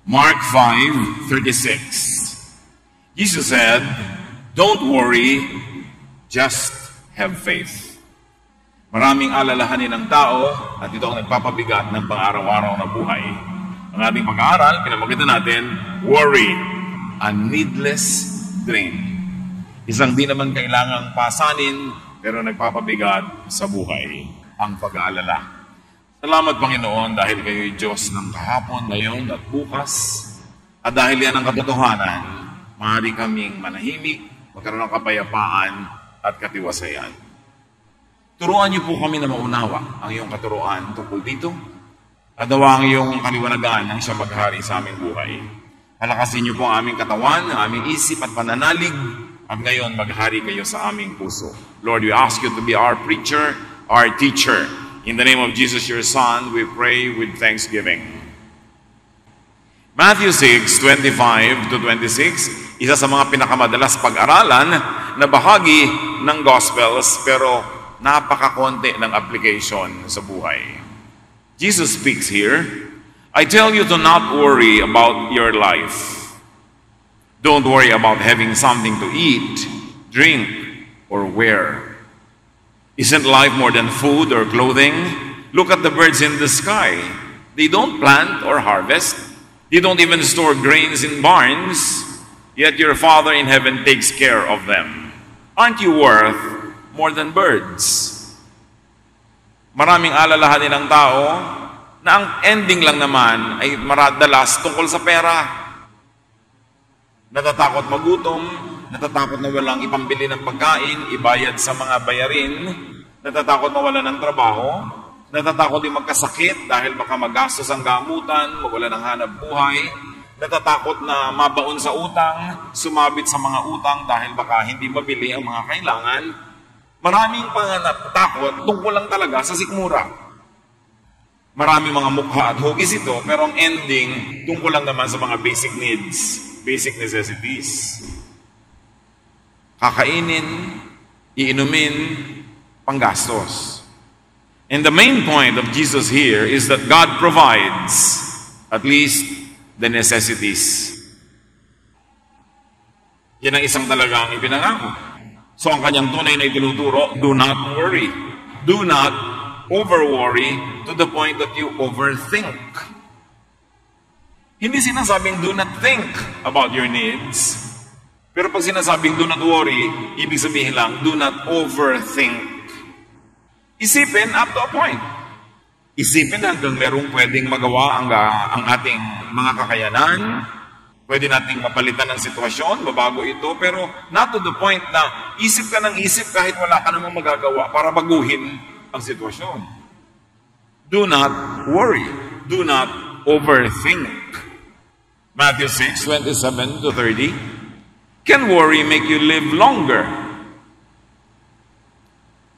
Mark 5:36. Jesus said, "Don't worry, just have faith." Maraming alalahanin ng tao at ito ang nagpapabigat ng pang-araw-araw na buhay. Ang ating pag-aaral, pinamagitan natin, worry, a needless drain. Isang di naman kailangang pasanin, pero nagpapabigat sa buhay, ang pag-aalala. Salamat, Panginoon, dahil kayo'y Diyos ng kahapon, ngayon at bukas. At dahil yan ang katotohanan, maaari kaming manahimik, magkaroon ng kapayapaan at katiwasayan. Turuan niyo po kami na maunawa ang iyong katuruan tungkol dito. At nawa ang iyong kaliwanagan ang siyang maghari sa aming buhay. Palakasin niyo po ang aming katawan, ang aming isip at pananalig. At ngayon, maghari kayo sa aming puso. Lord, we ask you to be our preacher, our teacher. In the name of Jesus, your Son, we pray with thanksgiving. Matthew 6:25-26, isa sa mga pinakamadalas pag-aralan na bahagi ng Gospels, pero napakakonti ng application sa buhay. Jesus speaks here, "I tell you to not worry about your life. Don't worry about having something to eat, drink, or wear. Isn't life more than food or clothing? Look at the birds in the sky. They don't plant or harvest. They don't even store grains in barns. Yet your Father in heaven takes care of them. Aren't you worth more than birds?" Maraming alalahanin ng tao na ang ending lang naman ay maradalas tungkol sa pera. Natatakot magutom, natatakot na walang ipambili ng pagkain, ibayad sa mga bayarin, natatakot mawala ng trabaho, natatakot din magkasakit dahil baka magastos ang gamutan, mawala ng hanap buhay, natatakot na mabaon sa utang, sumabit sa mga utang dahil baka hindi mabili ang mga kailangan. Maraming pangangatakot tungkol lang talaga sa sikmura. Maraming mga mukha at hugis ito, pero ang ending tungkol lang naman sa mga basic needs, basic necessities. Kakainin, iinumin, panggastos. And the main point of Jesus here is that God provides at least the necessities. Yan ang isang talagang ipinangako. So ang kanyang tunay na itinuturo, do not worry. Do not over-worry to the point that you overthink. Hindi sinasabing do not think about your needs. Pero pag sinasabing do not worry, ibig sabihin lang, do not overthink. Isipin up to a point. Isipin hanggang merong pwedeng magawa ang ating mga kakayanan. Pwede nating mapalitan ng sitwasyon, mabago ito, pero not to the point na isip ka ng isip kahit wala ka namang magagawa para baguhin ang sitwasyon. Do not worry. Do not overthink. Matthew 6:27-30. Can worry make you live longer?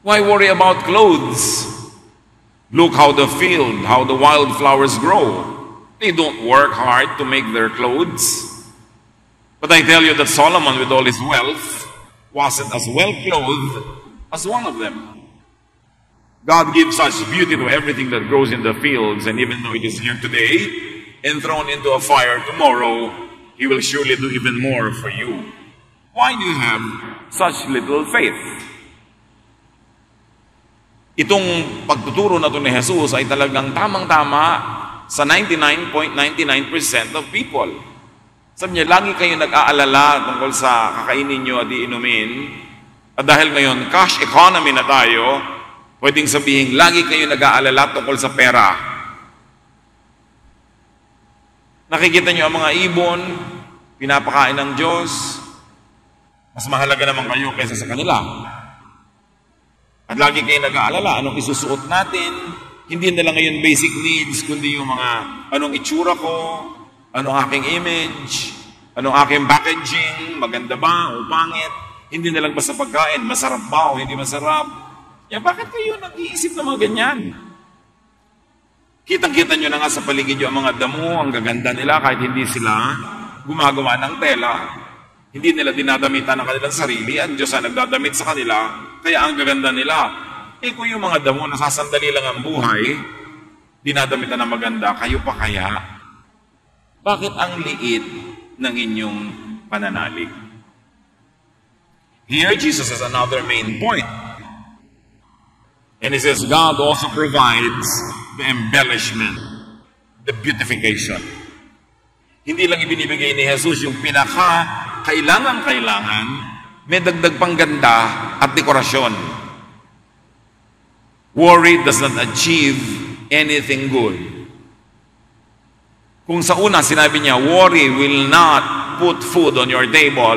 Why worry about clothes? Look how the field, how the wildflowers grow. They don't work hard to make their clothes. But I tell you that Solomon, with all his wealth, wasn't as well clothed as one of them. God gives such beauty to everything that grows in the fields, and even though it is here today and thrown into a fire tomorrow, He will surely do even more for you. Why do you have such little faith? Itong pagtuturo na ito ni Jesus ay talagang tamang-tama sa 99.99% of people. Sabi niya, lagi kayo nag-aalala tungkol sa kakainin nyo at iinumin. At dahil ngayon, cash economy na tayo, pwedeng sabihin, lagi kayo nag-aalala tungkol sa pera. Nakikita nyo ang mga ibon, pinapakain ng Diyos, mas mahalaga naman kayo kaysa sa kanila. At lagi kayo nag-aalala, anong isusuot natin? Hindi na lang ngayon basic needs, kundi yung mga anong itsura ko, anong aking image, anong aking packaging, maganda ba o pangit. Hindi na lang basta pagkain, masarap ba o hindi masarap. Yan, bakit kayo nag-iisip ng mga ganyan? Kitang-kita nyo na nga sa paligid yung mga damo, ang gaganda nila kahit hindi sila gumagawa ng tela. Hindi nila dinadamitan ng kanilang sarili, ang Diyos ang nagdadamit sa kanila, kaya ang gaganda nila. Kung yung mga damo, nasasandali lang ang buhay, dinadamitan ng maganda, kayo pa kaya? Bakit ang liit ng inyong pananalig? Here, Jesus has another main point. And he says, God also provides the embellishment, the beautification. Hindi lang ibinibigay ni Jesus yung pinaka-kailangan, may dagdag pang ganda at dekorasyon. Worry does not achieve anything good. Kung sa una sinabi niya, worry will not put food on your table,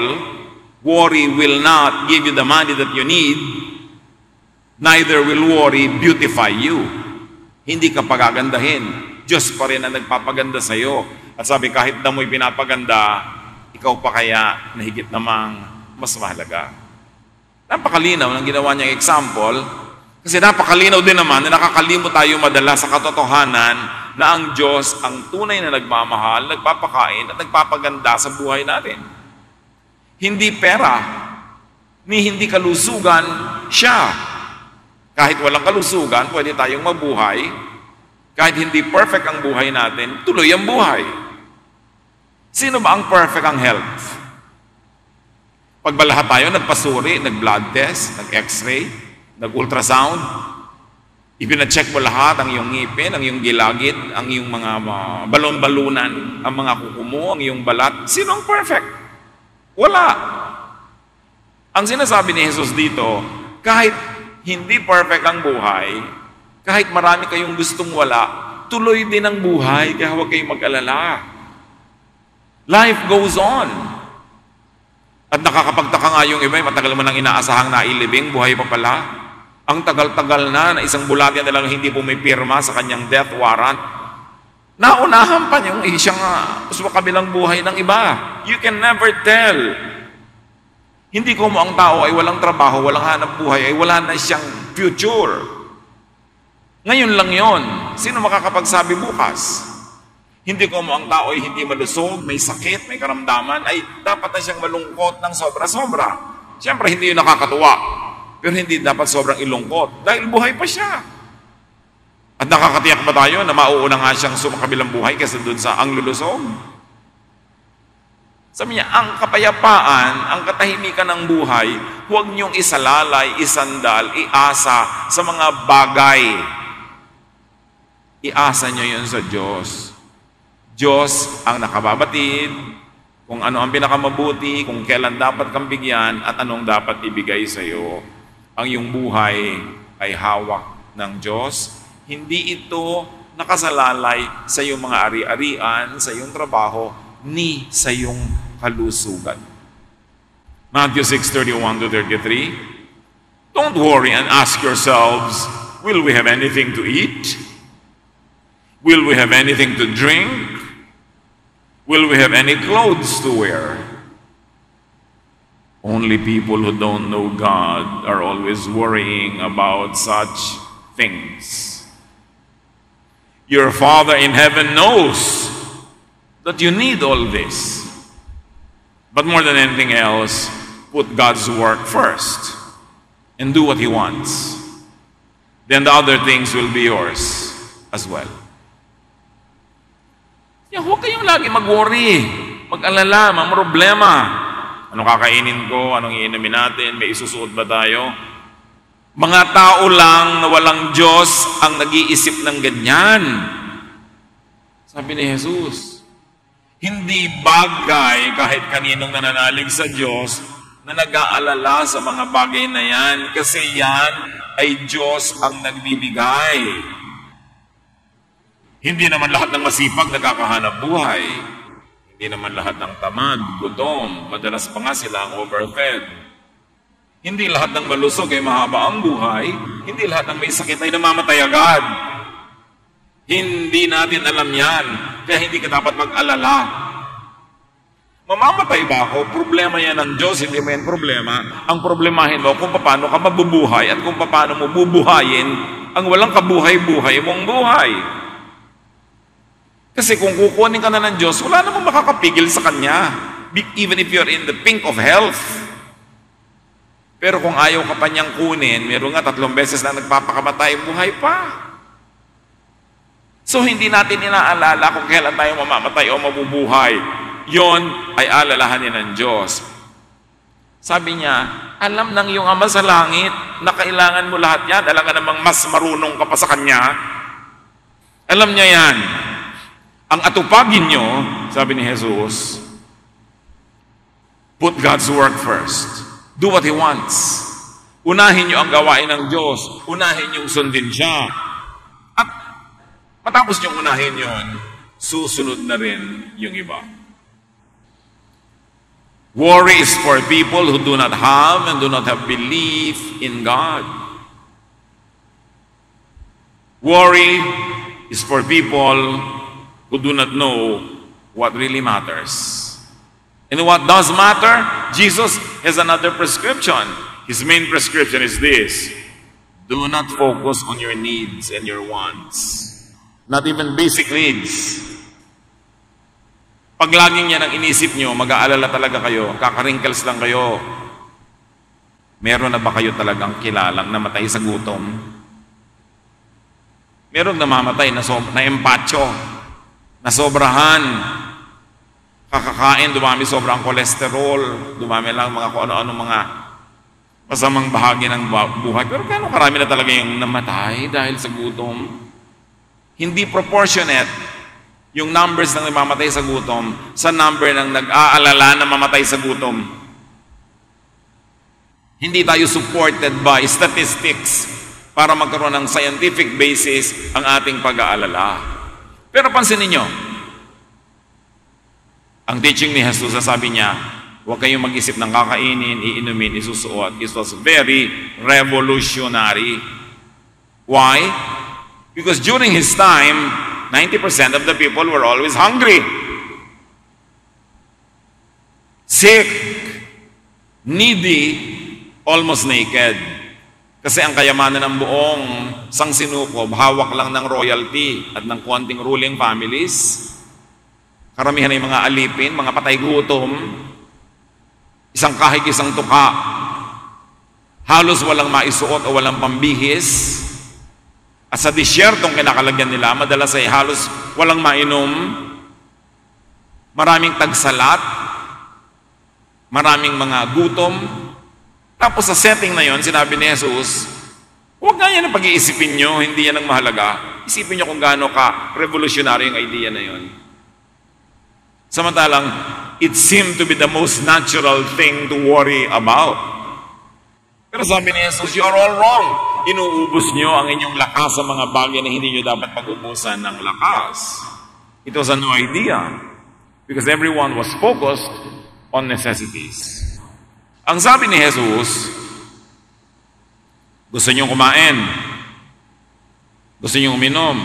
worry will not give you the money that you need, neither will worry beautify you. Hindi ka pagagandahin. Diyos pa rin ang nagpapaganda sa iyo. At sabi, kahit na mo'y pinapaganda, ikaw pa kaya na higit namang mas mahalaga. Napakalinaw ng ginawa niyang example, kasi napakalinaw din naman na nakakalimot tayo madala sa katotohanan na ang Diyos ang tunay na nagmamahal, nagpapakain at nagpapaganda sa buhay natin. Hindi pera, ni hindi kalusugan siya. Kahit walang kalusugan, pwede tayong mabuhay. Kahit hindi perfect ang buhay natin, tuloy ang buhay. Sino ba ang perfect ang health? Pagbalahat tayo, nagpasuri, nag-blood test, nag-x-ray, nag-ultrasound, ipina-check mo lahat, ang iyong ngipin, ang iyong gilagid, ang iyong mga balon-balunan, ang mga kuko mo, ang iyong balat. Sino ang perfect? Wala. Ang sinasabi ni Jesus dito, kahit hindi perfect ang buhay, kahit marami kayong gustong wala, tuloy din ang buhay, kaya huwag kayong mag-alala. Life goes on. At nakakapagtaka nga yung iba, matagal mo nang inaasahang nailibing, buhay pa pala. Ang tagal-tagal na isang bulati na lang hindi pumipirma sa kanyang death warrant. Naunahan pa yung isang sa kabilang buhay ng iba. You can never tell. Hindi ko mo ang tao ay walang trabaho, walang hanap buhay, ay wala na siyang future. Ngayon lang yon. Sino makakapagsabi bukas? Hindi ko mo ang tao ay hindi malusog, may sakit, may karamdaman, ay dapat na siyang malungkot ng sobra-sobra. Siyempre, hindi yun nakakatuwa. Pero hindi dapat sobrang ilungkot dahil buhay pa siya. At nakakatiyak ba tayo na mauuna nga siyang sumakabilang buhay kaysa dun sa ang lulusog? Sabi niya, ang kapayapaan, ang katahimikan ng buhay, huwag niyong isalalay, isandal, iasa sa mga bagay. Iasa niyo yun sa Diyos. Diyos ang nakababatid, kung ano ang pinakamabuti, kung kailan dapat kang bigyan, at anong dapat ibigay sa iyo. Ang iyong buhay ay hawak ng Diyos. Hindi ito nakasalalay sa iyong mga ari-arian, sa iyong trabaho, ni sa iyong kalusugan. Matthew 6:31-33. Don't worry and ask yourselves, will we have anything to eat? Will we have anything to drink? Will we have any clothes to wear? Only people who don't know God are always worrying about such things. Your Father in heaven knows that you need all this. But more than anything else, put God's work first and do what He wants. Then the other things will be yours as well. Huwag kayong lagi mag-worry, mag-alala, mga problema. Anong kakainin ko? Anong iinumin natin? May isusuot ba tayo? Mga tao lang na walang Diyos ang nag-iisip ng ganyan. Sabi ni Jesus, hindi bagay kahit kaninong nananalig sa Diyos na nag-aalala sa mga bagay na yan kasi yan ay Diyos ang nagbibigay. Hindi naman lahat ng masipag nagkakahanap buhay. Hindi naman lahat ng tamad, gutom, madalas pa nga sila ang overfed. Hindi lahat ng malusog ay mahaba ang buhay. Hindi lahat ng may sakit ay namamatay agad. Hindi natin alam yan. Kaya hindi ka dapat mag-alala. Mamamatay ba ako? Problema yan ng Diyos, hindi mo yan problema. Ang problemahin mo kung paano ka mabubuhay at kung paano mo bubuhayin ang walang kabuhay-buhay mong buhay. Kasi kung kukunin ka na ng Diyos, wala namang makakapigil sa Kanya. Even if you're in the pink of health. Pero kung ayaw ka pa niyang kunin, meron nga 3 beses na nagpapakamatay, buhay pa. So hindi natin inaalala kung kailan tayo mamamatay o mabubuhay. Yon ay alalahanin ng Diyos. Sabi niya, alam ng iyong Ama sa langit na kailangan mo lahat yan. Alam ka namang mas marunong ka pa sa Kanya. Alam niya yan. Ang atupagin niyo, sabi ni Jesus, put God's work first. Do what He wants. Unahin niyo ang gawain ng Diyos. Unahin niyong sundin siya. At matapos niyong unahin yon, susunod na rin yung iba. Worry is for people who do not have and do not have belief in God. Worry is for people who do not know what really matters. And what does matter? Jesus has another prescription. His main prescription is this: do not focus on your needs and your wants. Not even basic needs. Pag laging yan ang inisip nyo, mag-aalala talaga kayo, kakarinkles lang kayo. Meron na ba kayo talagang kilalang namatay sa gutom? Meron namamatay na empacho, na sobrahan. Kakakain, dumami sobrang kolesterol, dumami lang mga kung ano-ano mga masamang bahagi ng buhay. Pero kano karami na talaga yung namatay dahil sa gutom? Hindi proportionate yung numbers ng namamatay sa gutom sa number ng nag-aalala na mamatay sa gutom. Hindi tayo supported by statistics para magkaroon ng scientific basis ang ating pag-aalala. Pero pansinin nyo, ang teaching ni Jesus, sabi niya, huwag kayong mag-isip ng kakainin, iinumin, isusuot. It was very revolutionary. Why? Because during His time, 90% of the people were always hungry, sick, needy, almost naked. Kasi ang kayamanan ng buong sangsinukob, hawak lang ng royalty at ng konting ruling families. Karamihan ay mga alipin, mga patay gutom, isang kahig, isang tuka, halos walang maisuot o walang pambihis. At sa disyertong kinakalagyan nila, madalas ay halos walang mainom, maraming tagsalat, maraming mga gutom. Tapos sa setting na yon, sinabi ni Jesus, huwag nga yan ang pag-iisipin nyo, hindi yan ang mahalaga. Isipin nyo kung gaano ka revolutionary yung idea na yon. Samantalang, it seemed to be the most natural thing to worry about. Pero sabi ni Jesus, you are all wrong. Inuubos nyo ang inyong lakas sa mga bagay na hindi nyo dapat pag-ubusan ng lakas. It was a new idea because everyone was focused on necessities. Ang sabi ni Jesus, gusto nyo kumain, gusto nyo uminom,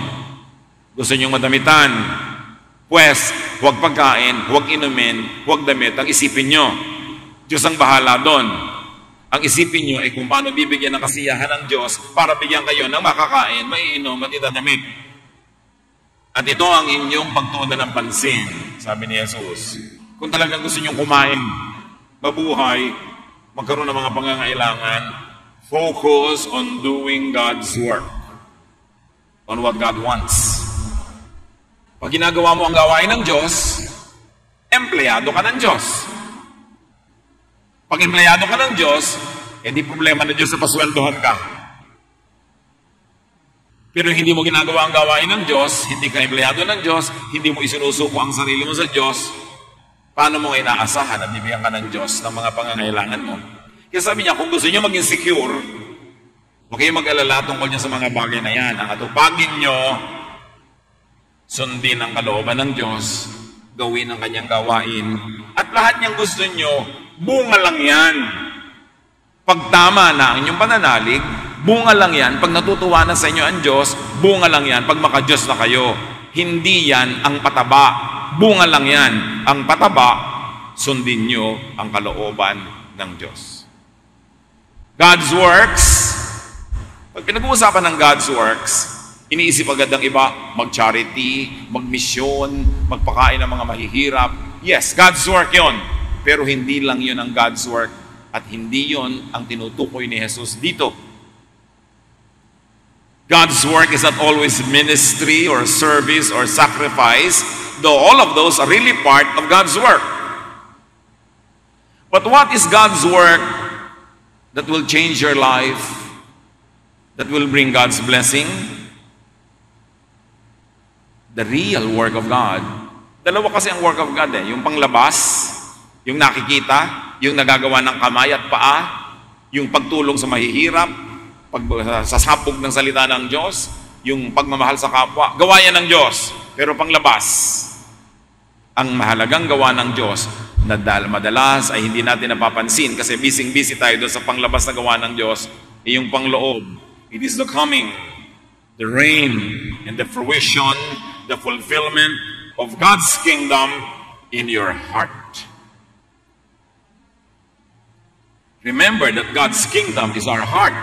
gusto nyo madamitan, pues, huwag pagkain, huwag inumin, huwag damit, ang isipin nyo. Diyos ang bahala doon. Ang isipin nyo ay kung paano bibigyan ng kasiyahan ng Diyos para bigyan kayo ng makakain, maiinom at itadamit. At ito ang inyong pagtuunan ng pansin, sabi ni Jesus. Kung talagang gusto nyo kumain, mabuhay, magkaroon ng mga pangangailangan, focus on doing God's work, on what God wants. Pag ginagawa mo ang gawain ng Diyos, empleyado ka ng Diyos. Pag empleyado ka ng Diyos, hindi problema na Diyos sa pasweldohan ka. Pero hindi mo ginagawa ang gawain ng Diyos, hindi ka empleyado ng Diyos, hindi mo isinusuko ang sarili mo sa Diyos, paano mo inaasahan at bibigyan ka ng Diyos ng mga pangangailangan mo? Kaya sabi niya, kung gusto niyo maging secure, huwag kayong mag-alala tungkol niya sa mga bagay na yan. Ang atupagin niyo, sundin ang kalooban ng Diyos, gawin ang kanyang gawain, at lahat niyang gusto niyo, bunga lang yan. Pag tama na ang inyong pananalig, bunga lang yan. Pag natutuwa na sa inyo ang Diyos, bunga lang yan. Pag maka-Diyos na kayo, hindi yan ang pataba. Bunga lang yan. Ang pataba, sundin nyo ang kalooban ng Diyos. God's works, pag pinag-uusapan ng God's works, iniisip agad ng iba, mag-charity, mag-misyon, magpakain ng mga mahihirap. Yes, God's work yon. Pero hindi lang yun ang God's work at hindi yun ang tinutukoy ni Jesus dito. God's work is not always ministry or service or sacrifice, though all of those are really part of God's work. But what is God's work that will change your life, that will bring God's blessing? The real work of God. Dalawa kasi ang work of God eh. Yung panglabas, yung nakikita, yung nagagawa ng kamay at paa, yung pagtulong sa mahihirap, pagsasapog ng salita ng Diyos, yung pagmamahal sa kapwa. Gawa yan ng Diyos. Pero panglabas, ang mahalagang gawa ng Diyos na madalas ay hindi natin napapansin kasi busy tayo doon sa panglabas na gawa ng Diyos, yung pangloob. It is the coming, the reign, and the fruition, the fulfillment of God's kingdom in your heart. Remember that God's kingdom is our heart.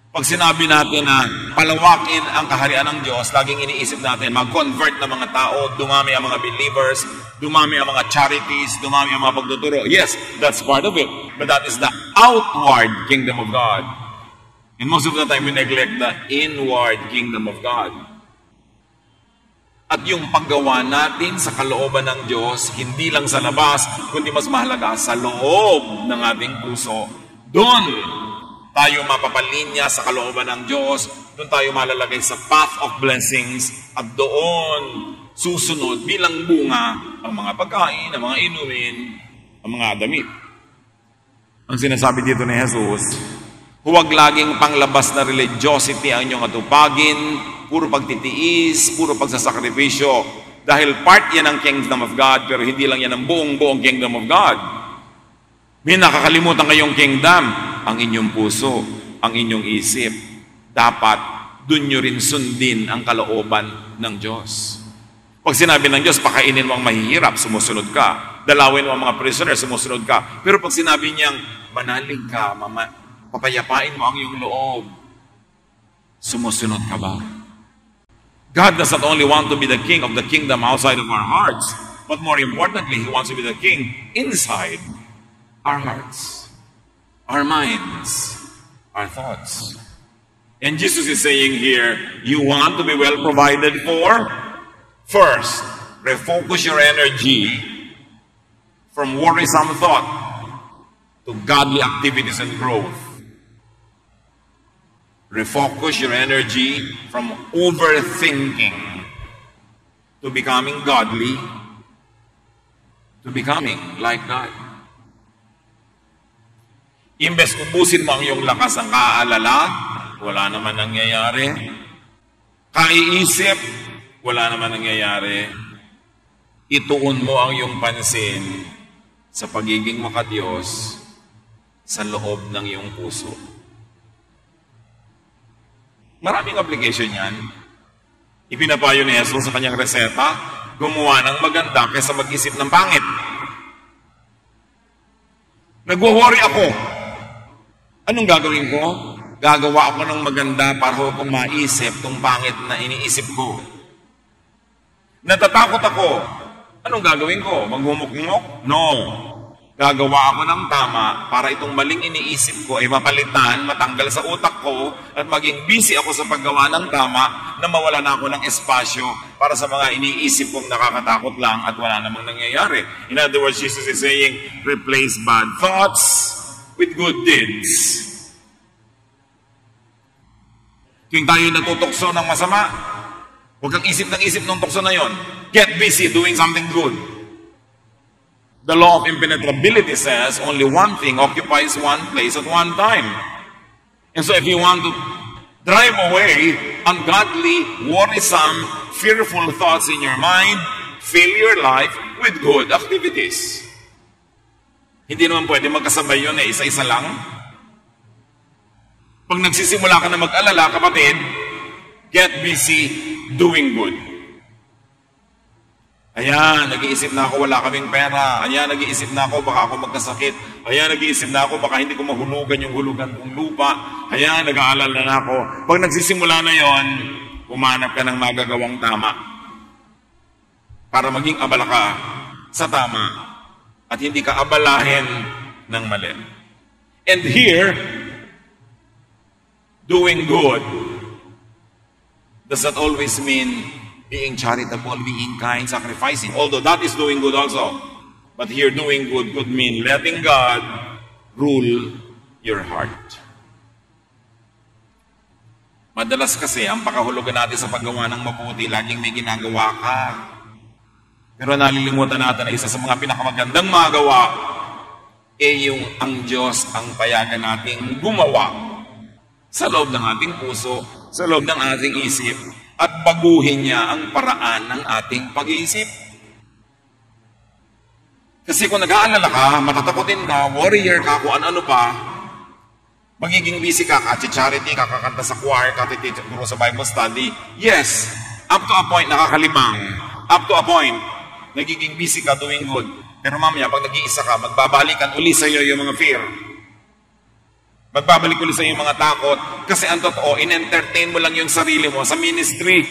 Pag sinabi natin na palawakin ang kaharian ng Diyos, laging iniisip natin, mag-convert na mga tao, dumami ang mga believers, dumami ang mga charities, dumami ang mga pagtuturo. Yes, that's part of it. But that is the outward kingdom of God. And most of the time, we neglect the inward kingdom of God. At yung paggawa natin sa kalooban ng Diyos, hindi lang sa labas, kundi mas mahalaga sa loob ng ating puso. Doon tayo mapapalinya sa kalooban ng Diyos, doon tayo malalagay sa path of blessings, at doon susunod bilang bunga ang mga pagkain, ang mga inumin, ang mga damit. Ang sinasabi dito ni Jesus, huwag laging panglabas na religiosity ang inyong atupagin, puro pagtitiis, puro pagsasakripisyo. Dahil part yan ng kingdom of God, pero hindi lang yan ang buong kingdom of God. May nakakalimutan kayong kingdom, ang inyong puso, ang inyong isip. Dapat dun nyo rin sundin ang kalooban ng Diyos. Pag sinabi ng Diyos, pakainin mo ang mahihirap, sumusunod ka. Dalawin mo ang mga prisoner, sumusunod ka. Pero pag sinabi niyang, manalig ka, papayapain mo ang iyong loob, sumusunod ka ba? God does not only want to be the king of the kingdom outside of our hearts, but more importantly, He wants to be the king inside our hearts, our minds, our thoughts. And Jesus is saying here, you want to be well provided for? First, refocus your energy from worrisome thought to godly activities and growth. Refocus your energy from overthinking to becoming godly, to becoming like God. Imbes ubusin mo ang iyong lakas ang kaalala, wala naman nangyayari. Kaiisip, wala naman nangyayari. Ituon mo ang iyong pansin sa pagiging makadiyos sa loob ng iyong puso. Maraming application yan. Ipinapayo ni Jesus sa kanyang reseta, gumawa ng maganda kaysa mag-isip ng pangit. Nagwo-worry ako. Anong gagawin ko? Gagawa ako ng maganda para ko kung maisip itong pangit na iniisip ko. Natatakot ako. Anong gagawin ko? Magmumukmok? No. Gagawa ako ng tama para itong maling iniisip ko ay mapalitan, matanggal sa utak ko, at maging busy ako sa paggawa ng tama na mawala na ako ng espasyo para sa mga iniisip kong nakakatakot lang at wala namang nangyayari. In other words, Jesus is saying, replace bad thoughts with good deeds. Kung tayo natutokso ng masama, huwag kang isip ng tukso na yon. Get busy doing something good. The law of impenetrability says only one thing occupies one place at one time. And so if you want to drive away ungodly, worrisome, fearful thoughts in your mind, fill your life with good activities. Hindi naman pwede magkasabay yun eh, isa-isa lang. Pag nagsisimula ka na mag-alala, kapatid, get busy doing good. Ayan, nag-iisip na ako, wala kaming pera. Ayan, nag-iisip na ako, baka ako magkasakit. Ayan, nag-iisip na ako, baka hindi ko mahulugan yung hulugan kong lupa. Ayan, nag-aalala na ako. Pag nagsisimula na yon, umanap ka ng magagawang tama para maging abala ka sa tama at hindi ka abalahin ng mali. And here, doing good does not always mean being charitable, being kind, sacrificing. Although that is doing good also. But here, doing good could mean letting God rule your heart. Madalas kasi, ang pakahulugan natin sa paggawa ng mabuti, laging may ginagawa ka. Pero nalilimutan natin na isa sa mga pinakamagandang magawa yung ang Diyos ang payagan nating gumawa sa loob ng ating puso, sa loob ng ating isip, at baguhin niya ang paraan ng ating pag-iisip. Kasi kung nag-aalala ka, matatakotin ka, warrior ka, kung ano pa, magiging busy ka, charity, kakakanta sa choir, kakatituro sa Bible study. Yes, up to a point, nakakalibang. Up to a point, nagiging busy ka doing good. Pero mamaya, pag nag-iisa ka, magbabalikan uli sa iyo yung mga fear. Magbabalik uli sa iyo yung mga takot. Kasi ang totoo, in-entertain mo lang yung sarili mo sa ministry.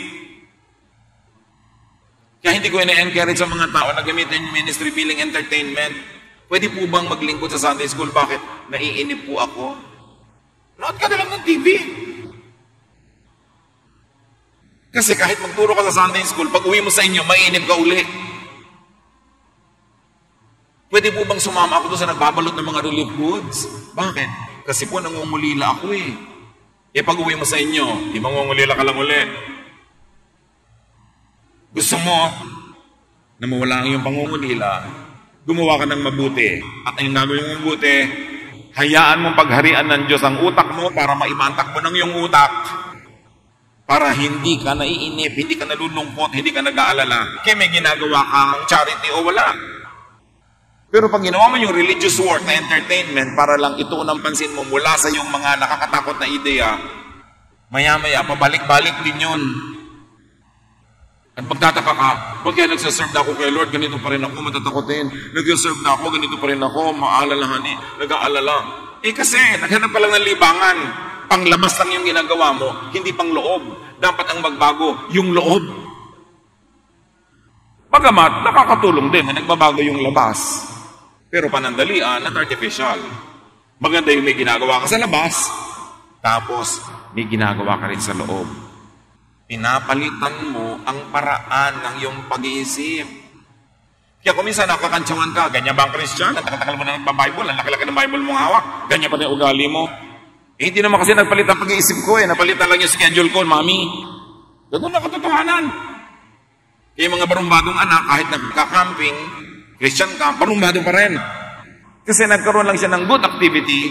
Kaya hindi ko ina-encourage sa mga tao na gamitin yung ministry bilang entertainment. Pwede po bang maglingkod sa Sunday School? Bakit? Naiinip po ako. Nood ka na lang ng TV. Kasi kahit magturo ka sa Sunday School, pag uwi mo sa inyo, mainip ka uli. Pwede po bang sumama ako doon sa nagbabalot ng mga relief goods? Bakit? Kasi po nangungulila ako eh. Pag uwi mo sa inyo, di mangungulila ka lang uli. Gusto mo na mawala ang iyong pangungulila, gumawa ka ng mabuti. At ang gagawin mong mabuti, hayaan mong pagharian ng Diyos ang utak mo para maimantak mo ng iyong utak. Para hindi ka naiinip, hindi ka nalulungkot, hindi ka nag-aalala. Kaya may ginagawa kang charity o wala. Pero pag ginawa mo yung religious work na entertainment para lang ituon ang pansin mo mula sa yung mga nakakatakot na ideya, maya-maya, pabalik-balik din yun. At pagtataka ka, pag kaya nagsaserve na ako kay Lord, ganito pa rin ako, matatakotin. Nagsaserve na ako, ganito pa rin ako, maalalahan nag-aalala. Kasi, naghanap ka lang ng libangan. Panglabas lang yung ginagawa mo, hindi pang loob. Dapat ang magbago, yung loob. Bagamat, nakakatulong din na nagbabago yung labas. Pero panandalian at artificial. Maganda yung may ginagawa ka sa labas, tapos may ginagawa ka rin sa loob. Pinapalitan mo ang paraan ng iyong pag-iisip. Kaya kung minsan nakakantsawan ka, ganyan ba ang Christian? Ang takal-takal mo na nagbabible, ang laki-laki ng Bible mong hawak, ganyan pa rin ugali mo. Hindi naman kasi nagpalit ang pag-iisip ko napalitan lang yung schedule ko, mami. Ganun na katotohanan. Kaya mga barumbadong anak, kahit nagka-camping, Christian ka, barumbado pa rin. Kasi nagkaroon lang siya ng good activity,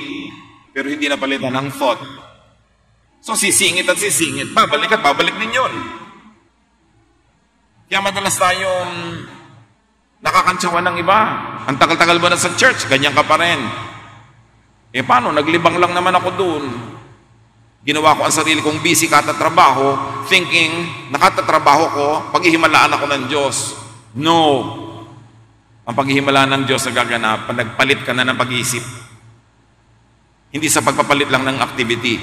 pero hindi napalitan ng thought. So sisingit at sisingit, babalik at babalik din yun. Kaya madalas tayong nakakantsawan ng iba. Ang tagal-tagal ba na sa church, ganyan ka pa rin. Paano? Naglibang lang naman ako doon. Ginawa ko ang sarili kong busy katatrabaho, thinking, nakatatrabaho ko, paghihimalaan ako ng Diyos. No. Ang paghihimalaan ng Diyos na gaganap, nagpalit ka na ng pag-iisip. Hindi sa pagpapalit lang ng activity.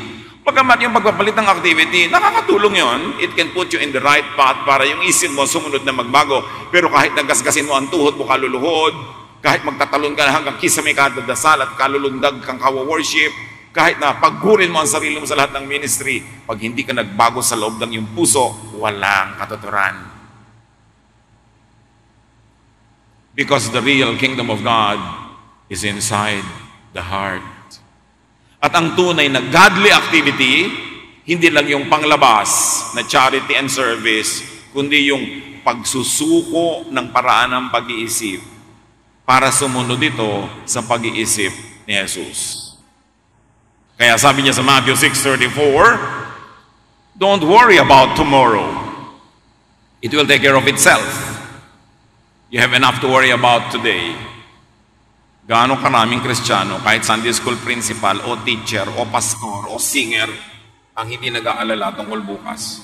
Pagkamat yung pagpapalit ng activity, nakakatulong yon. It can put you in the right path para yung isip mo sumunod na magbago. Pero kahit nagasgasin mo ang tuhod mo kaluluhod, kahit magtatalon ka na hanggang kisame kadadasal at kalulundag kang kawa-worship, kahit na paggurin mo ang sarili mo sa lahat ng ministry, pag hindi ka nagbago sa loob ng iyong puso, walang katuturan. Because the real kingdom of God is inside the heart. At ang tunay na godly activity, hindi lang yung panglabas na charity and service, kundi yung pagsusuko ng paraan ng pag-iisip para sumunod ito sa pag-iisip ni Jesus. Kaya sabi niya sa Matthew 6:34, don't worry about tomorrow. It will take care of itself. You have enough to worry about today. Gaano karaming Kristiyano, kahit Sunday school principal, o teacher, o pastor, o singer, ang hindi nag-aalala tungkol bukas.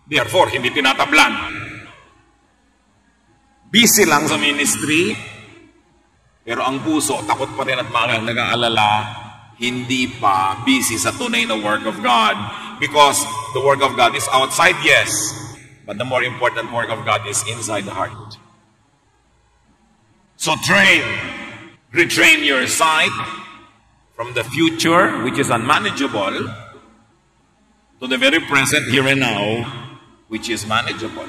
Therefore, hindi tinatablan. Busy lang sa ministry, pero ang puso, takot pa rin at nag-aalala, hindi pa busy sa tunay na work of God. Because the work of God is outside, yes, but the more important work of God is inside the heart. So retrain your sight from the future, which is unmanageable, to the very present here and now, which is manageable.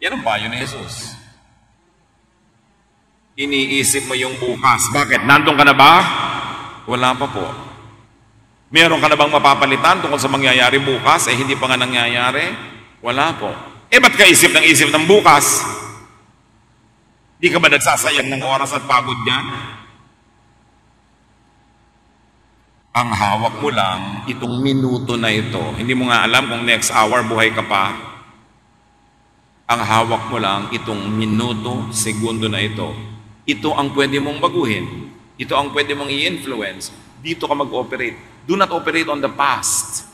Yan ang payo ni Jesus. Iniisip mo yung bukas. Bakit? Nandun ka na ba? Wala pa po. Meron ka na bang mapapalitan tungkol sa mangyayari bukas? Hindi pa nga nangyayari? Wala po. Ba't ka isip ng bukas? Di ka ba nagsasayang ng oras at pagod yan? Ang hawak mo lang, itong minuto na ito. Hindi mo nga alam kung next hour buhay ka pa. Ang hawak mo lang, itong minuto, segundo na ito. Ito ang pwede mong baguhin. Ito ang pwede mong i-influence. Dito ka mag-operate. Do not operate on the past.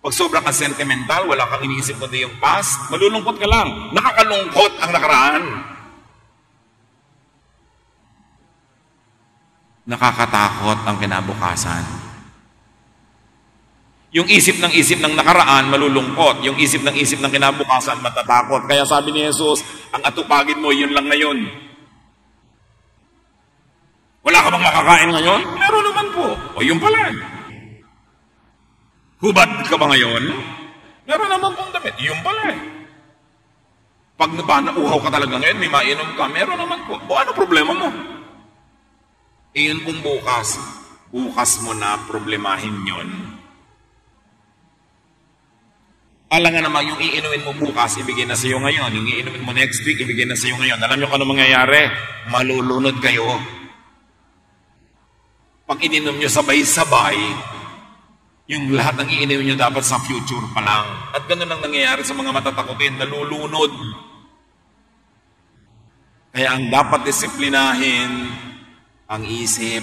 Pag sobra ka sentimental, wala kang iniisip kundi yung past, malulungkot ka lang. Nakakalungkot ang nakaraan. Nakakatakot ang kinabukasan. Yung isip ng nakaraan, malulungkot. Yung isip ng kinabukasan, matatakot. Kaya sabi ni Jesus, ang atupagin mo, yun lang ngayon. Wala ka bang makakain ngayon? Meron naman po. O yun pala. Hubad ka ba ngayon? Meron naman pong damit. Yun pala. Pag nauhaw ka talaga ngayon, may mainom ka, meron naman po. O ano problema mo? Iyon pong bukas. Bukas mo na problemahin yun. Alam nga naman, yung iinumin mo bukas, ibigay na sa iyo ngayon. Yung iinumin mo next week, ibigay na sa iyo ngayon. Alam niyo kung ano mangyayari? Malulunod kayo. Pag ininom nyo sabay-sabay, yung lahat ng iinumin nyo dapat sa future pa lang. At ganun ang nangyayari sa mga matatakotin, nalulunod. Kaya ang dapat disiplinahin, ang isip.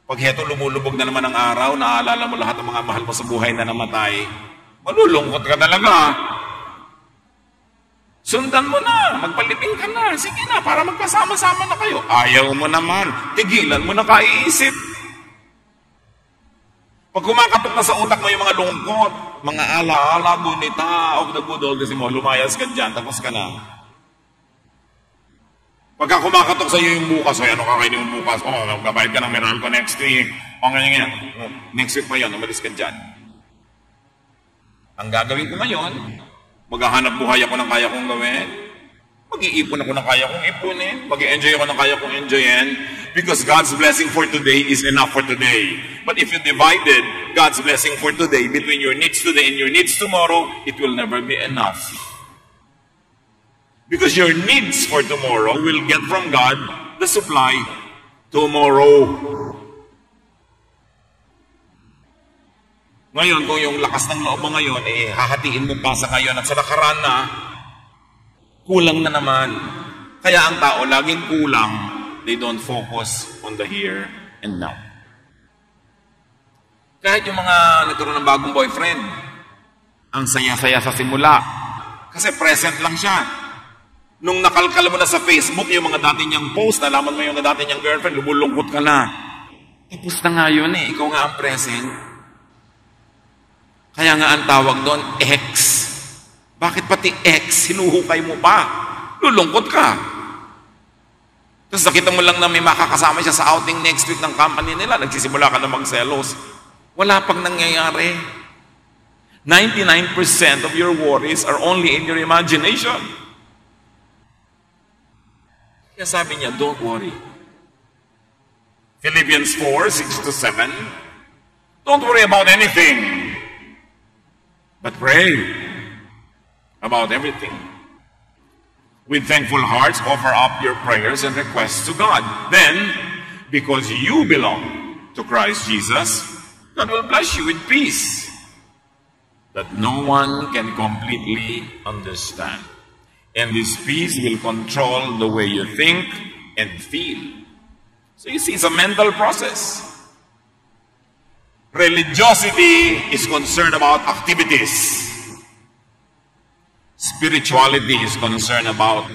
Pag heto lumulubog na naman ang araw, naaalala mo lahat ng mga mahal mo sa buhay na namatay, malulungkot ka talaga. Sundan mo na, magpaliping ka na, sige na, para magkasama-sama na kayo. Ayaw mo naman, tigilan mo na kaiisip. Pag kumakatok na sa utak mo yung mga lungkot, mga alaala, gunita, of the good old days mo, lumayas ka dyan, tapos ka na. Pagka kumakatok sa iyo yung bukas, ano kakainin yung bukas? Magbabayad ka ng Meralco next week. Ganyan. Next week pa yun, umalis ka dyan. Ang gagawin ko ngayon, maghahanap buhay ako ng kaya kong gawin. Mag-iipon ako ng kaya kong ipunin. Mag-i-enjoy ako ng kaya kong enjoyin. Because God's blessing for today is enough for today. But if you divided God's blessing for today between your needs today and your needs tomorrow, it will never be enough. Because your needs for tomorrow will get from God the supply tomorrow. Ngayon, kung yung lakas ng loob mo ngayon, hahatiin mo pa sa ngayon at sa nakaraan na, kulang na naman. Kaya ang tao, laging kulang. They don't focus on the here and now. Kahit yung mga nagkaroon ng bagong boyfriend, ang saya-saya sa simula. Kasi present lang siya. Nung nakalkal mo na sa Facebook yung mga dati niyang post, nalaman mo yung dati niyang girlfriend, lumulungkot ka na. Tapos na nga yun ikaw nga ang present. Kaya nga ang tawag doon, X. Bakit pati X, hinuhukay mo pa? Lulungkot ka. Tapos nakita mo lang na may makakasama siya sa outing next week ng company nila, nagsisimula ka na magselos. Wala pang nangyayari. 99% of your worries are only in your imagination. Kaya sabi niya, don't worry. Philippians 4:6-7. Don't worry about anything, but pray about everything. With thankful hearts, offer up your prayers and requests to God. Then, because you belong to Christ Jesus, God will bless you with peace that no one can completely understand. And this peace will control the way you think and feel. So you see, it's a mental process. Religiosity is concerned about activities. Spirituality is concerned about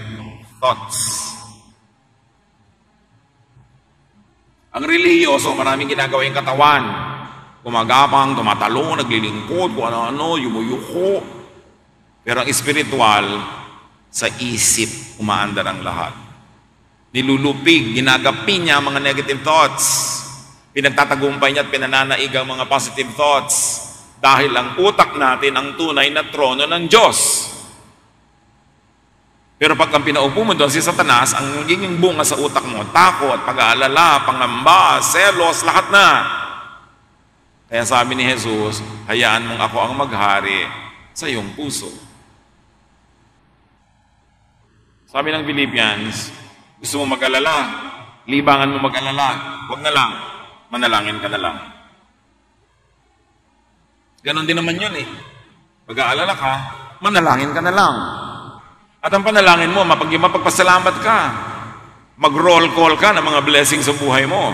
thoughts. Ang relihiyoso, maraming ginagawa yung katawan. Gumagapang, tumatalo, naglilingkod, kung ano-ano, yumuyuko. Pero ang spiritual, sa isip, umaandar ang lahat. Nilulupig, ginagapi niya ang mga negative thoughts. Pinagtatagumpay niya at pinananaig ang mga positive thoughts. Dahil ang utak natin ang tunay na trono ng Diyos. Pero pag ang pinaupo mo doon si Satanas, ang nagiging bunga sa utak mo, takot, pag-aalala, pangamba, selos, lahat na. Kaya sabi ni Jesus, hayaan mong ako ang maghari sa iyong puso. Sabi ng Philippians, gusto mo mag-alala, libangan mo mag-alala, huwag na lang, manalangin ka na lang. Ganon din naman yun eh. Pag-aalala ka, manalangin ka na lang. At ang panalangin mo, mapagpasalamat ka. Mag-roll call ka ng mga blessings sa buhay mo.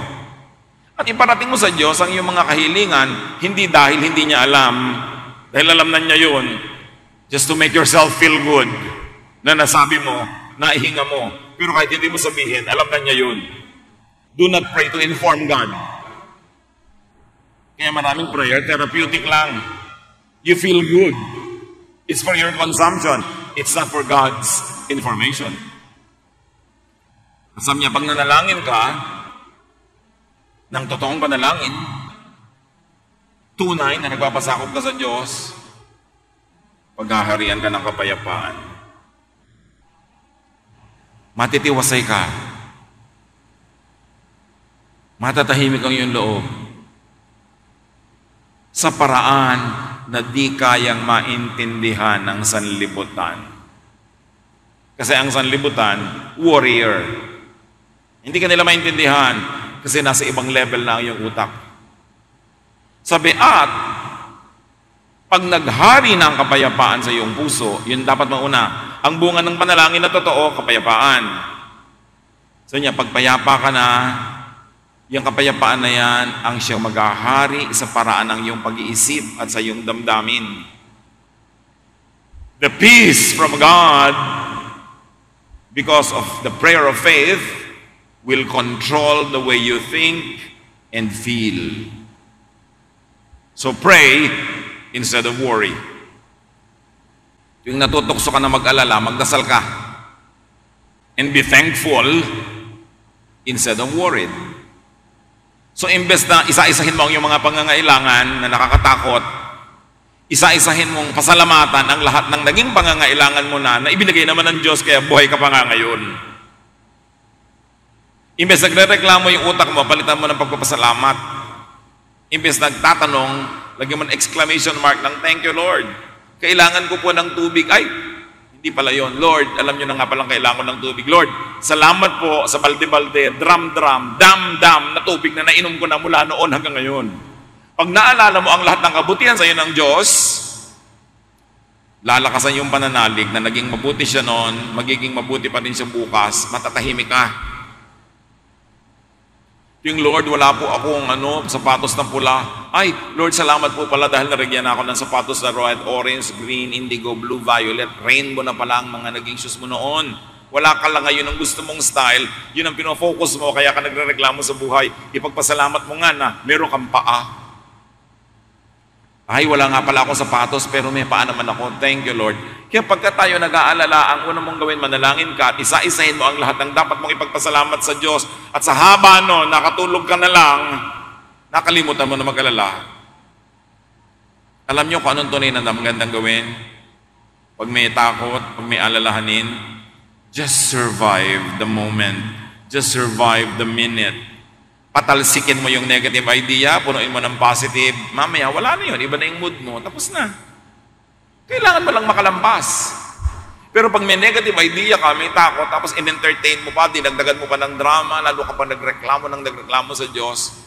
At iparating mo sa Diyos ang iyong mga kahilingan, hindi dahil hindi niya alam, dahil alam na niya yun, just to make yourself feel good, na nasabi mo, naihinga mo. Pero kahit hindi mo sabihin, alam na niya yun. Do not pray to inform God. Kaya maraming prayer, therapeutic lang. You feel good. It's for your consumption. It's not for God's information. Sabi niya, pag nanalangin ka, ng totoong panalangin, tunay na nagpapasakop ka sa Diyos, paghaharian ka ng kapayapaan. Matitiwasay ka. Matatahimik ang iyong loob. Sa paraan na di kayang maintindihan ng sanlibutan. Kasi ang sanlibutan, warrior. Hindi ka nila maintindihan kasi nasa ibang level na ang iyong utak. Sabi, at pag naghari na ang kapayapaan sa iyong puso, yun dapat mauna. Ang bunga ng panalangin na totoo, kapayapaan. So niya, pagpayapa ka na, yung kapayapaan na yan, ang siyang maghahari sa paraan ng iyong pag-iisip at sa iyong damdamin. The peace from God, because of the prayer of faith, will control the way you think and feel. So pray instead of worry. Yung natutokso ka na mag-alala, magdasal ka. And be thankful instead of worried. So, imbes na isa-isahin mo ang iyong mga pangangailangan na nakakatakot, isa-isahin mong pasalamatan ang lahat ng naging pangangailangan mo na ibinigay naman ng Diyos, kaya buhay ka pa nga ngayon. Imbes nagre-reklamo yung utak mo, palitan mo ng pagpapasalamat. Imbes nagtatanong, lagyan mo ng exclamation mark ng thank you, Lord. Kailangan ko po ng tubig. Ay, hindi pala yun. Lord, alam nyo na nga palang kailangan ko ng tubig. Lord, salamat po sa balde-balde, drum-drum, dam-dam na tubig na nainom ko na mula noon hanggang ngayon. Pag naalala mo ang lahat ng kabutihan sa iyo ng Diyos, lalakasan yung pananalig na naging mabuti siya noon, magiging mabuti pa din siya bukas, matatahimik ka. Yung Lord, wala po akong sapatos na pula. Ay, Lord, salamat po pala dahil narigyan ako ng sapatos na red, orange, green, indigo, blue, violet, rainbow na pala ang mga naging shoes mo noon. Wala ka lang ngayon ang gusto mong style, yun ang pinofocus mo, kaya ka nagre-reklamo sa buhay. Ipagpasalamat mo nga na meron kang paa. Ay, wala nga pala akong sapatos, pero may paa naman ako. Thank you, Lord. Kaya pagka tayo nag-aalala, ang una mong gawin, manalangin ka at isa-isahin mo ang lahat ng dapat mong ipagpasalamat sa Diyos. At sa haba nakatulog ka na lang, nakalimutan mo na mag-alala. Alam niyo kung anong tunay na magandang gawin? Pag may takot, pag may alalahanin, just survive the moment. Just survive the minute. Patalsikin mo yung negative idea, punuin mo ng positive, mamaya wala na yun, iba na yung mood mo, tapos na. Kailangan mo lang makalampas. Pero pag may negative idea ka, may takot, tapos in-entertain mo pa, dinagdagan mo pa ng drama, lalo ka pa nagreklamo sa Diyos,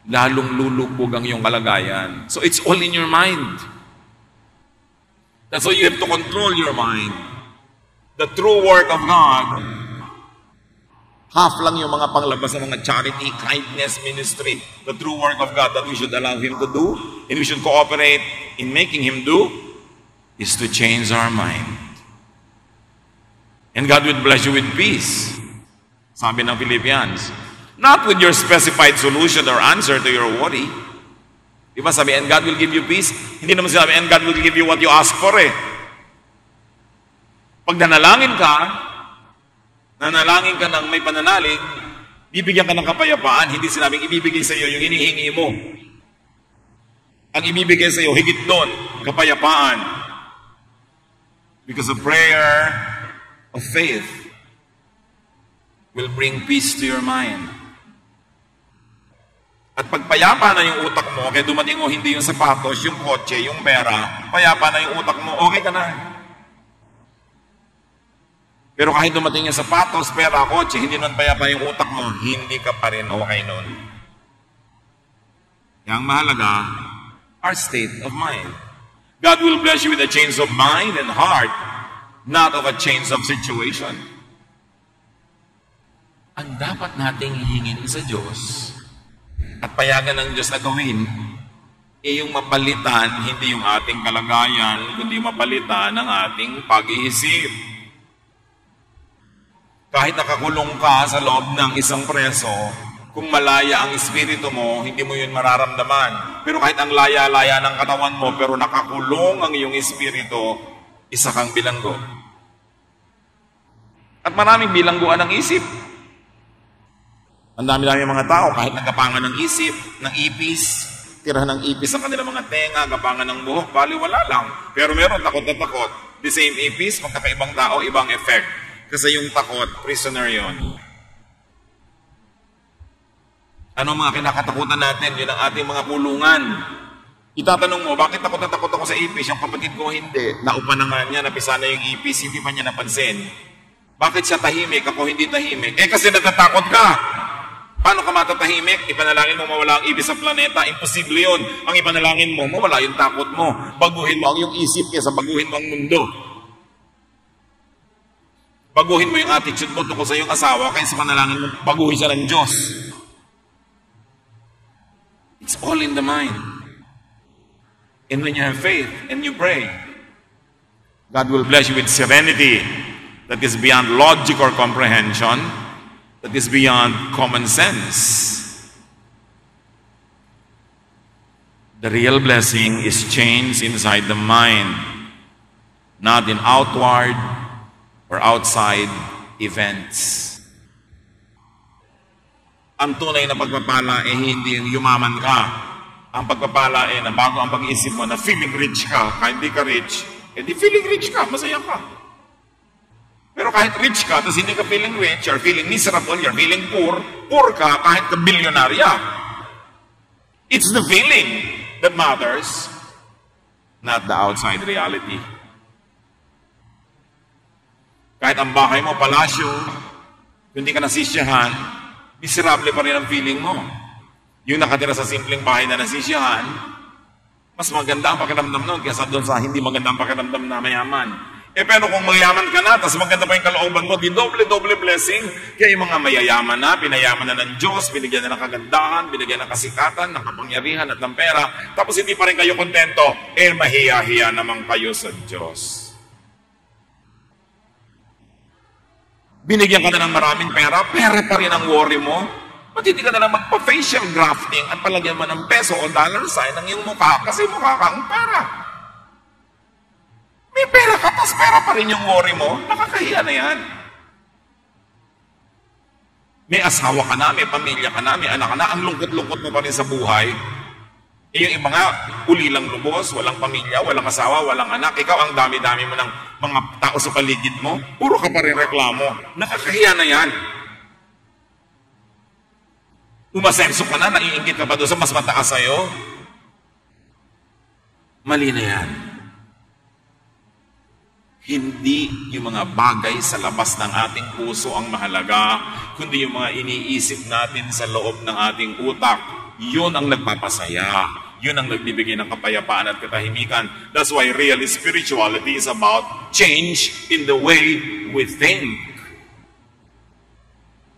lalong lulubog ang iyong kalagayan. So it's all in your mind. That's why you have to control your mind. The true work of God, half lang yung mga panglabas ng mga charity, kindness, ministry. The true work of God that we should allow Him to do, and we should cooperate in making Him do, is to change our mind. And God will bless you with peace. Sabi ng Philippians, not with your specified solution or answer to your worry. Diba sabi, and God will give you peace? Hindi naman sabi, and God will give you what you ask for eh. Pag nanalangin ka ng may pananalig, bibigyan ka ng kapayapaan, hindi sinabing ibibigay sa iyo yung hinihingi mo. Ang ibibigay sa iyo, higit doon, kapayapaan. Because a prayer of faith will bring peace to your mind. At pagpayapa na yung utak mo, kaya dumating mo hindi yung sapatos, yung kotse, yung pera, payapa na yung utak mo, okay ka na. Pero kahit dumating yung sapatos, pera, kotse, hindi nun payapa yung utak mo, hindi ka pa rin okay nun. Yang mahalaga, our state of mind. God will bless you with a change of mind and heart, not of a change of situation. Ang dapat nating hihingin sa Diyos at payagan ng Diyos na gawin, yung mapalitan, hindi yung ating kalagayan, kundi mapalitan ang ating pag-iisip. Kahit nakakulong ka sa loob ng isang preso, kung malaya ang espiritu mo, hindi mo yun mararamdaman. Pero kahit ang laya-laya ng katawan mo, pero nakakulong ang iyong espiritu, isa kang bilanggo. At maraming bilangguan ng isip. Ang dami-dami mga tao, kahit nagapangan ng isip, ng ipis, tirahan ng ipis ang kanilang mga tenga, gapangan ng buhok, bali wala lang. Pero meron takot na takot. The same ipis, magkakaibang tao, ibang effect. Kasi yung takot, prisoner yon. Ano mga kinakatakutan natin? Yun ang ating mga pulungan. Itatanong mo, bakit takot na takot ako sa ipis? Yung kapatid ko hindi. Naupa na nga niya, napisa na yung ipis, hindi pa niya napansin. Bakit siya tahimik? Ako hindi tahimik. Kasi natatakot ka. Paano ka matatahimik? Ipanalangin mo mawala ang ibig sa planeta. Imposible yun. Ang ipanalangin mo, mawala yung takot mo. Baguhin mo ang iyong isip kaysa baguhin mo ang mundo. Baguhin mo yung attitude mo tungkol sa iyong asawa kaysa panalangin mo, baguhin siya ng Diyos. It's all in the mind. And when you have faith and you pray, God will bless you with serenity that is beyond logic or comprehension, that is beyond common sense. The real blessing is change inside the mind, not in outward or outside events. Ang tunay na pagpapala hindi yung yumaman ka. Ang pagpapala na bago ang pag-iisip mo na feeling rich ka, kahit hindi ka rich, di feeling rich ka, masaya ka. Pero kahit rich ka, tapos hindi ka feeling rich, you're feeling miserable, you're feeling poor ka kahit ka bilyonarya. It's the feeling that matters, not the outside reality. Kahit ang bahay mo, palasyo, hindi ka nasisyahan, miserable pa rin ang feeling mo. Yung nakatira sa simpleng bahay na nasisyahan, mas maganda ang pakiramdam nun kaysa doon sa hindi maganda ang pakiramdam na mayaman. Pero kung mayaman ka na, tapos maganda pa yung kalooban mo, di doble blessing. Kaya yung mga mayayaman na, pinayaman na ng Diyos, binigyan na ng kagandahan, binigyan ng kasikatan, ng kapangyarihan at ng pera, tapos hindi pa rin kayo kontento, mahiya-hiya naman kayo sa Diyos. Binigyan ka na ng maraming pera pa rin ang worry mo. Ba't hindi ka na lang magpa-facial grafting at palagyan mo ng peso o dollar sign ng iyong mukha kasi mukha kang pera. May pera ka, tapos pera pa rin yung worry mo, nakakahiya na yan. May asawa ka na, may pamilya ka na, may anak ka na, ang lungkot-lungkot mo pa rin sa buhay. Yung iba nga, ulilang lubos, walang pamilya, walang asawa, walang anak, ikaw ang dami-dami mo ng mga tao sa paligid mo, puro ka pa rin reklamo. Nakakahiya na yan. Umasenso ka na, naiingit ka pa doon sa mas mataas sa'yo. Mali na yan. Hindi yung mga bagay sa labas ng ating puso ang mahalaga, kundi yung mga iniisip natin sa loob ng ating utak. Yun ang nagpapasaya. Yun ang nagbibigay ng kapayapaan at katahimikan. That's why real spirituality is about change in the way we think.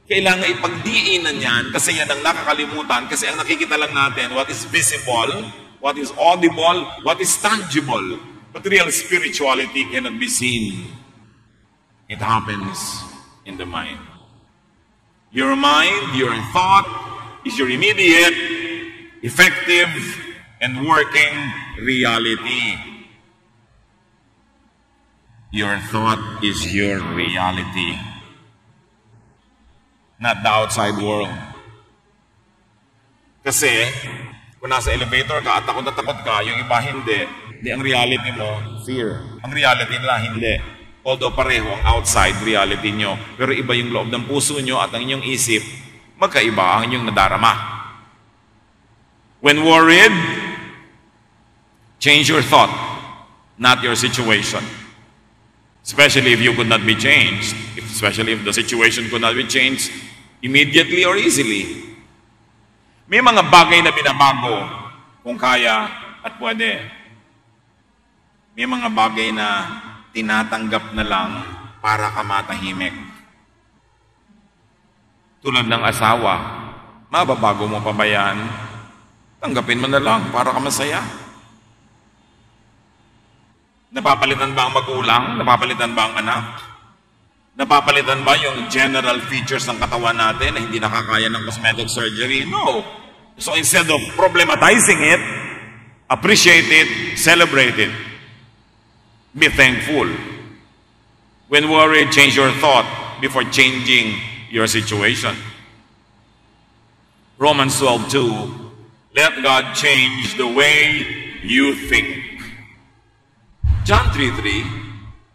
Kailangan ipagdiinan yan kasi yan ang nakakalimutan kasi ang nakikita lang natin what is visible, what is audible, what is tangible. But real spirituality cannot be seen. It happens in the mind. Your mind, your thought is your immediate, effective, and working reality. Your thought is your reality, not the outside world. Kasi, Kung nasa elevator ka at takot na takot ka, yung iba hindi. Hindi, ang reality mo, fear. Ang reality nila, hindi. Although pareho ang outside reality nyo, pero iba yung loob ng puso nyo at ang inyong isip, magkaiba ang inyong nadarama. When worried, change your thought, not your situation. Especially if you could not be changed. Especially if the situation could not be changed immediately or easily. May mga bagay na binabago kung kaya at pwede. May mga bagay na tinatanggap na lang para ka matahimik. Tulad ng asawa, mababago mo pa ba yan? Tanggapin mo na lang para ka masaya. Napapalitan ba ang magulang? Napapalitan ba ang anak? Napapalitan ba yung general features ng katawan natin na hindi nakakaya ng cosmetic surgery? No. So instead of problematizing it, appreciate it, celebrate it. Be thankful. When worried, change your thought before changing your situation. Romans 12:2, let God change the way you think. John 3:3,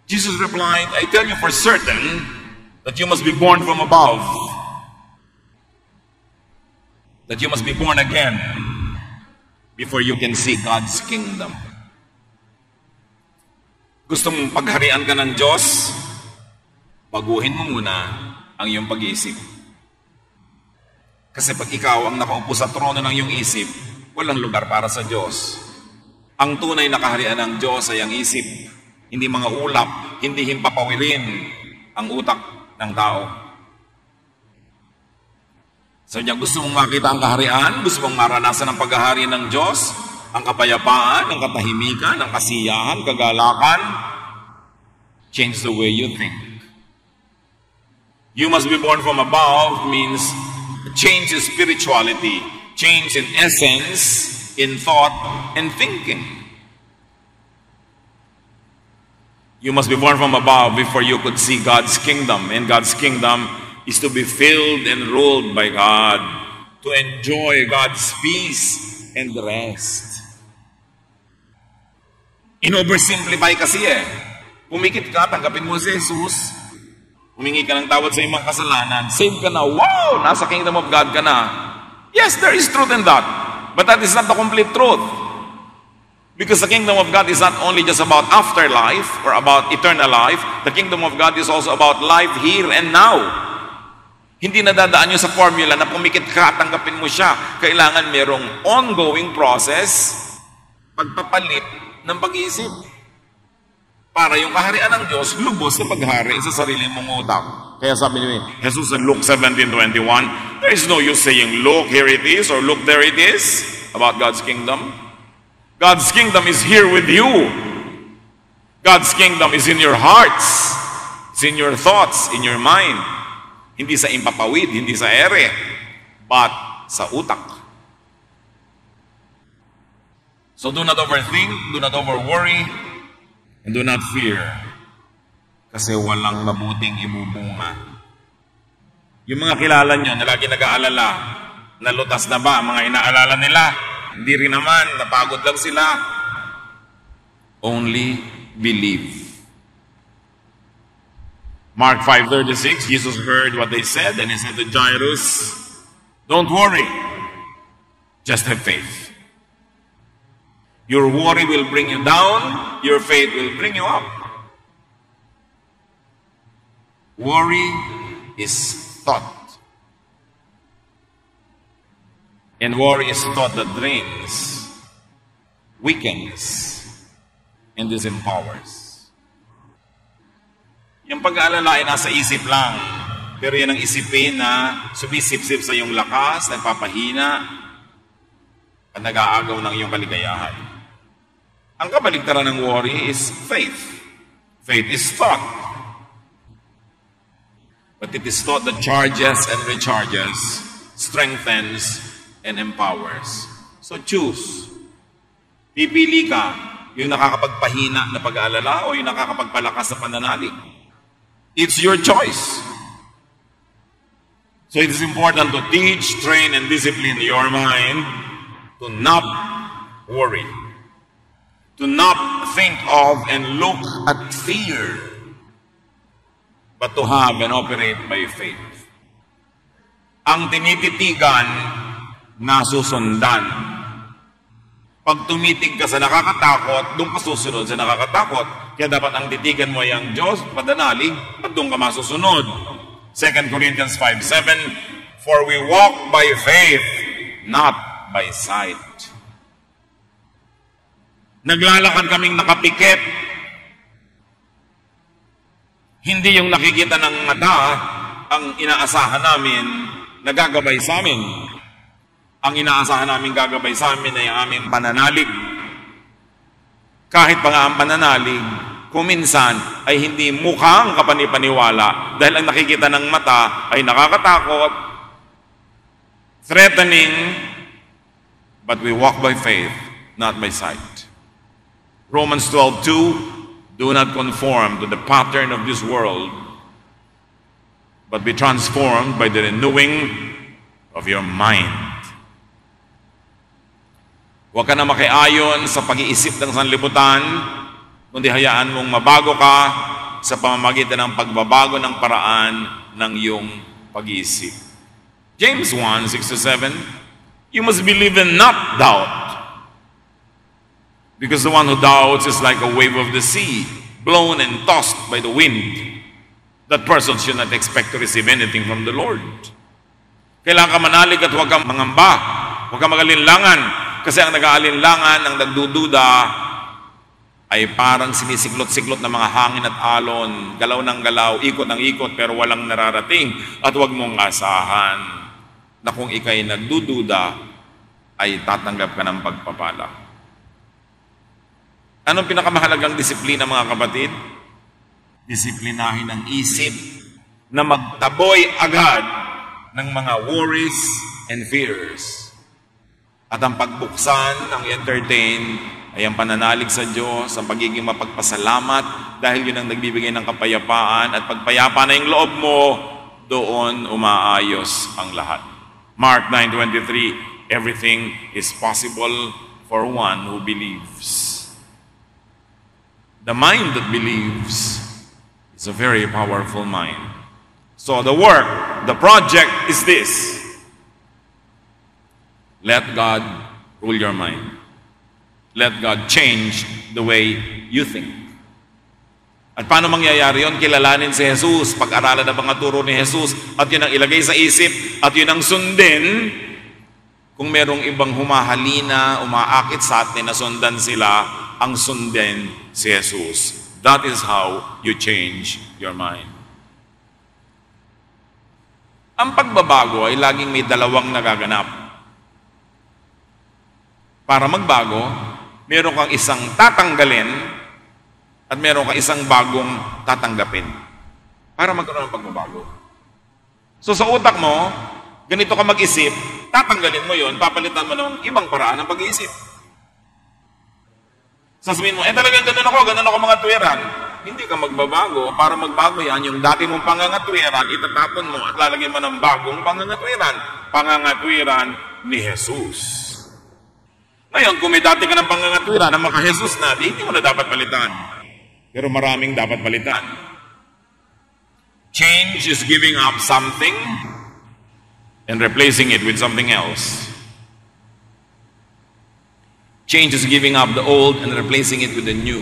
Jesus replied, I tell you for certain that you must be born from above. That you must be born again before you can see God's kingdom. Gusto mong pagharian ka ng Diyos? Baguhin mo muna ang iyong pag-iisip. Kasi pag ikaw ang nakaupo sa trono ng iyong isip, walang lugar para sa Diyos. Ang tunay na kaharian ng Diyos ay ang isip, hindi mga ulap, hindi himpapawilin ang utak ng tao. So niya, gusto mong makita ang kaharian, gusto mong maranasan ang paghahari ng Diyos, ang kapayapaan, ang katahimikan, ang kasiyahan, kagalakan, change the way you think. You must be born from above means change in spirituality, change in essence, in thought and thinking. You must be born from above before you could see God's kingdom. And God's kingdom is to be filled and ruled by God, to enjoy God's peace and rest. In-oversimplify kasi Pumikit ka, tanggapin mo si Jesus. Humingi ka ng tawad sa iyong mga kasalanan. Save ka na. Wow! Nasa kingdom of God ka na. Yes, there is truth in that. But that is not the complete truth. Because the kingdom of God is not only just about afterlife or about eternal life. The kingdom of God is also about life here and now. Hindi nadadaan nyo sa formula na pumikit ka, tanggapin mo siya. Kailangan merong ongoing process, pagpapalit ng pag-iisip. Para yung kaharian ng Diyos, lubos na paghari sa sarili mong utak. Kaya sabi ni Jesus in Luke 17:21, there is no use saying, look, here it is, or look, there it is, about God's kingdom. God's kingdom is here with you. God's kingdom is in your hearts. It's in your thoughts, in your mind. Hindi sa impapawid, hindi sa ere, but sa utak. So do not overthink, do not overworry, and do not fear. Kasi walang mabuting ibubunga. Yung mga kilala nyo na lagi nag-aalala, nalutas na ba ang mga inaalala nila? Hindi rin naman, napagod lang sila. Only believe. Mark 5:36, Jesus heard what they said, and he said to Jairus, don't worry, just have faith. Your worry will bring you down, your faith will bring you up. Worry is thought. And worry is thought that drains, weakens, and disempowers. Yung pag-aalala ay nasa isip lang. Pero yan ang isipin na sumisip-sip sa iyong lakas, nagpapahina, at nag-aagaw ng iyong kaligayahan. Ang kabaligtaran ng worry is faith. Faith is thought. But it is thought that charges and recharges, strengthens, and empowers. So choose. Pipili ka yung nakakapagpahina na pag-aalala o yung nakakapagpalakas na pananalig. It's your choice. So it is important to teach, train, and discipline your mind to not worry, to not think of and look at fear, but to have and operate by faith. Ang tinititigan, nasusundan. Pag tumitig ka sa nakakatakot, doon ka susunod sa nakakatakot. Kaya dapat ang titigan mo ay ang Diyos, padanalig, at doon ka masusunod. 2 Corinthians 5:7, for we walk by faith, not by sight. Naglalakad kaming nakapikit. Hindi yung nakikita ng mata ang inaasahan namin na gagabay sa amin. Ang inaasahan namin gagabay sa amin ay ang aming pananalig. Kahit pa nga ang pananalig, kung minsan ay hindi mukhang kapanipaniwala dahil ang nakikita ng mata ay nakakatakot, threatening, but we walk by faith, not by sight. Romans 12:2, do not conform to the pattern of this world, but be transformed by the renewing of your mind. Huwag ka na makiayon sa pag-iisip ng sanlibutan, kundi hayaan mong mabago ka sa pamamagitan ng pagbabago ng paraan ng iyong pag-iisip. James 1:6-7, you must believe and not doubt. Because the one who doubts is like a wave of the sea, blown and tossed by the wind. That person should not expect to receive anything from the Lord. Kailangan ka manalig at huwag kang mangamba, huwag kang magalinlangan, kasi ang nag-aalinlangan, ang nagdududa, ay parang sinisiklot-siklot ng mga hangin at alon, galaw ng galaw, ikot ng ikot, pero walang nararating. At huwag mong asahan na kung ikay nagdududa, ay tatanggap ka ng pagpapala. Anong pinakamahalagang disiplina, mga kapatid? Disiplinahin ang isip na magtaboy agad ng mga worries and fears. At ang pagbuksan, ang entertain, ay ang pananalig sa Diyos, ang pagiging mapagpasalamat dahil yun ang nagbibigay ng kapayapaan, at pagpayapa na yung loob mo, doon umaayos ang lahat. Mark 9:23, everything is possible for one who believes. The mind that believes is a very powerful mind. So the work, the project is this. Let God rule your mind. Let God change the way you think. At paano mangyayari yun? Kilalanin si Jesus, pag-aralan ang mga turo ni Jesus, at yun ang ilagay sa isip, at yun ang sundin. Kung merong ibang humahalina, umaakit sa atin na sundan sila, ang sundin si Jesus. That is how you change your mind. Ang pagbabago ay laging may dalawang nagaganap. Para magbago, meron kang isang tatanggalin at meron kang isang bagong tatanggapin. Para magkaroon ng pagbabago. So sa utak mo, ganito ka mag-isip, tatanggalin mo yon, papalitan mo ng ibang paraan ng pag-iisip. Sasabihin mo, talagang ganun ako mga tuwiran. Hindi ka magbabago. Para magbago yan, yung dati mong pangangatwiran, itatapon mo at lalagyan mo ng bagong pangangatwiran. Pangangatwiran ni Jesus. Ngayon, kung may dati ka ng pangangatwiran na maka-Jesus na, hindi mo na dapat palitan. Pero maraming dapat palitan. Change is giving up something and replacing it with something else. Change is giving up the old and replacing it with the new.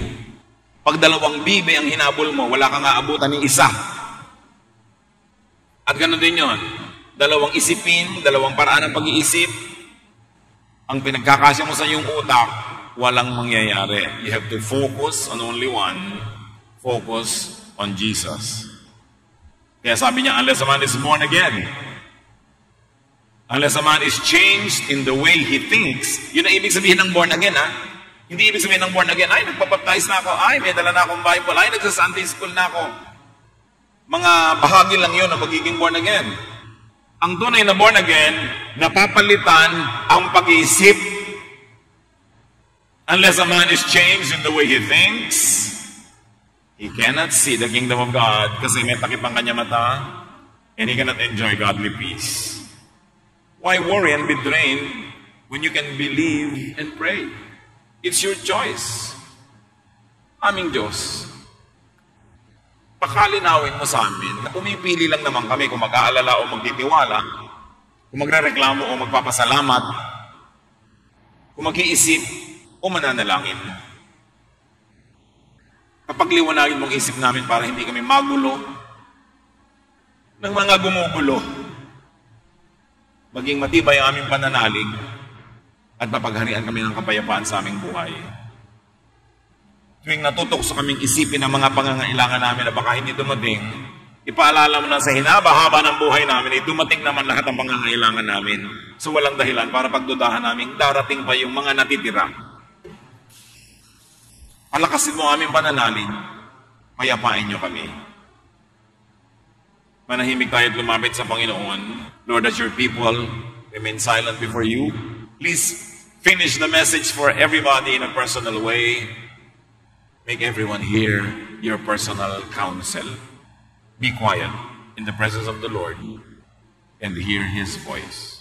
Pag dalawang bibe ang hinabol mo, wala kang aabutan ni isa. At ganoon din yun. Dalawang isipin, dalawang paraan ng pag-iisip, ang pinagkakasya mo sa iyong utak, walang mangyayari. You have to focus on only one. Focus on Jesus. Kaya sabi niya, unless a man is born again, unless a man is changed in the way he thinks, yun ang ibig sabihin ng born again, ha? Hindi ibig sabihin ng born again, ay, nagpapaptize na ako, ay, may dala na akong Bible, ay, nagsa-Sunday school na ako. Mga bahagi lang yun ang magiging born again. Ang tunay na born again, napapalitan ang pag-iisip. Unless a man is changed in the way he thinks, he cannot see the kingdom of God kasi may takip ang kanya mata, and he cannot enjoy godly peace. Why worry and be drained when you can believe and pray. It's your choice. Aming Diyos, pakalinawin mo sa amin na pumipili lang naman kami kung mag-aalala o magtitiwala, kung magrereklamo o magpapasalamat, kung mag-iisip o mananalangin. Kapag liwanagin mong isip namin para hindi kami magulo ng mga gumugulo, maging matibay ang aming pananalig at mapagharian kami ng kapayapaan sa aming buhay. Tuwing natutok sa kaming isipin ang mga pangangailangan namin na baka hindi dumating, ipaalala mo na sa hinaba-haba ng buhay namin, dumating naman lahat ng pangangailangan namin. So walang dahilan para pagdudahan namin, darating pa yung mga natitira. Palakasin mo aming pananalig, payapain niyo kami. Manahimik tayo at lumapit sa Panginoon. Lord, as your people remain silent before you, please finish the message for everybody in a personal way. Make everyone hear your personal counsel. Be quiet in the presence of the Lord and hear His voice.